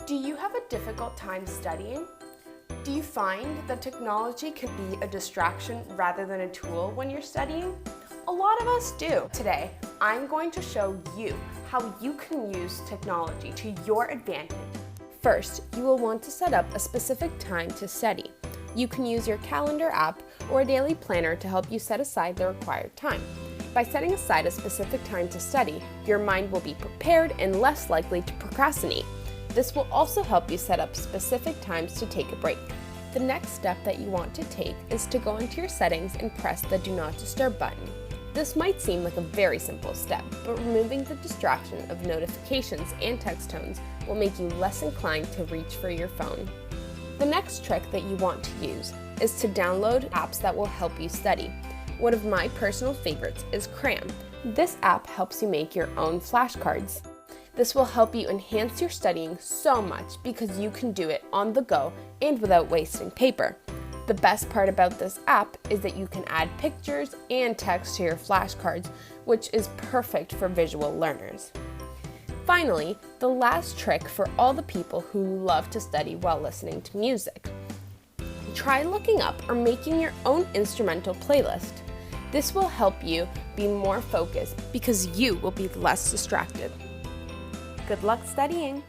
Do you have a difficult time studying? Do you find that technology can be a distraction rather than a tool when you're studying? A lot of us do. Today, I'm going to show you how you can use technology to your advantage. First, you will want to set up a specific time to study. You can use your calendar app or a daily planner to help you set aside the required time. By setting aside a specific time to study, your mind will be prepared and less likely to procrastinate. This will also help you set up specific times to take a break. The next step that you want to take is to go into your settings and press the Do Not Disturb button. This might seem like a very simple step, but removing the distraction of notifications and text tones will make you less inclined to reach for your phone. The next trick that you want to use is to download apps that will help you study. One of my personal favorites is Cram. This app helps you make your own flashcards. This will help you enhance your studying so much because you can do it on the go and without wasting paper. The best part about this app is that you can add pictures and text to your flashcards, which is perfect for visual learners. Finally, the last trick for all the people who love to study while listening to music. Try looking up or making your own instrumental playlist. This will help you be more focused because you will be less distracted. Good luck studying!